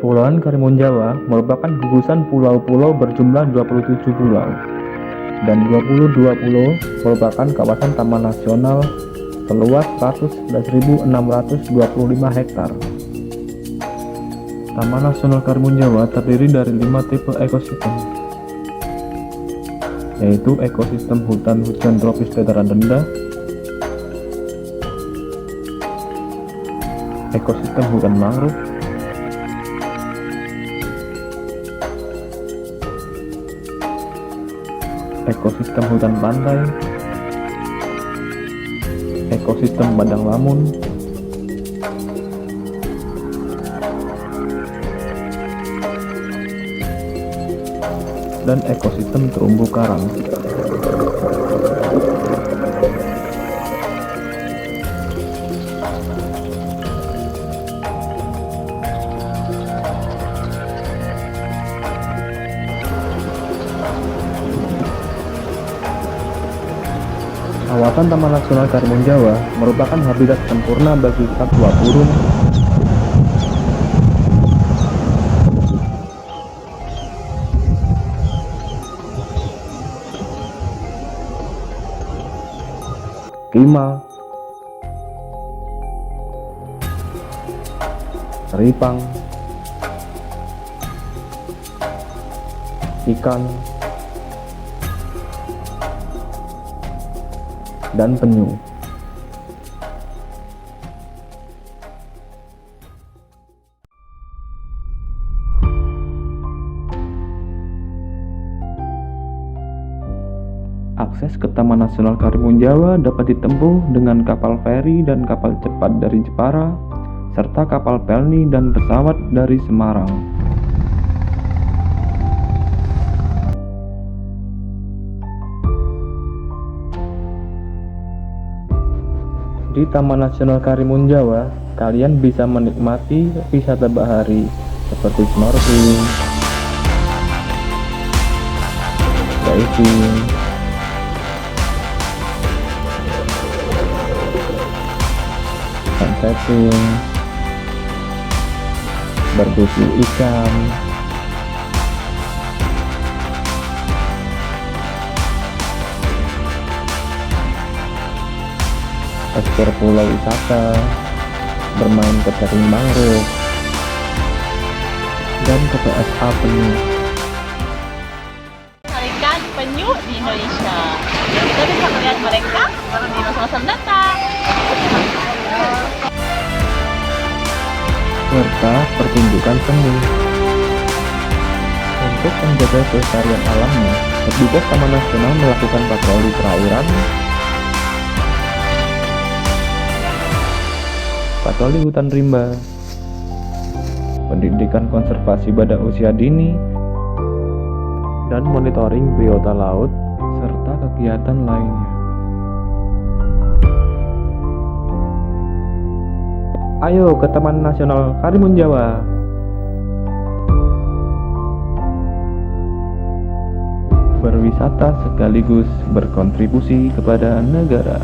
Kepulauan Karimun Jawa merupakan gugusan pulau-pulau berjumlah 27 pulau, dan 22 pulau merupakan kawasan taman nasional seluas 111.625 hektar. Taman Nasional Karimun Jawa terdiri dari 5 tipe ekosistem, yaitu ekosistem hutan hujan tropis dataran rendah, ekosistem hutan mangrove, ekosistem hutan pantai, ekosistem padang lamun, dan ekosistem terumbu karang. Kawasan Taman Nasional Karimun Jawa merupakan habitat sempurna bagi satwa burung, kima, teripang, ikan, dan penyu. Akses ke Taman Nasional Karimun Jawa dapat ditempuh dengan kapal feri dan kapal cepat dari Jepara, serta kapal pelni dan pesawat dari Semarang. Di Taman Nasional Karimun Jawa, kalian bisa menikmati wisata bahari seperti snorkeling, diving, sunsetting, berburu ikan, eksplor pulau wisata, bermain ke setting mangrove, dan ke PSA penyu. Ikan penyu di Indonesia. Kita bisa melihat mereka di masa-masa mendatang. Serta pertunjukan seni. Untuk menjaga kelestarian alamnya, petugas Taman Nasional melakukan patroli perairan, patroli hutan rimba, pendidikan konservasi pada usia dini, dan monitoring biota laut, serta kegiatan lainnya. Ayo ke Taman Nasional Karimun Jawa! Berwisata sekaligus berkontribusi kepada negara.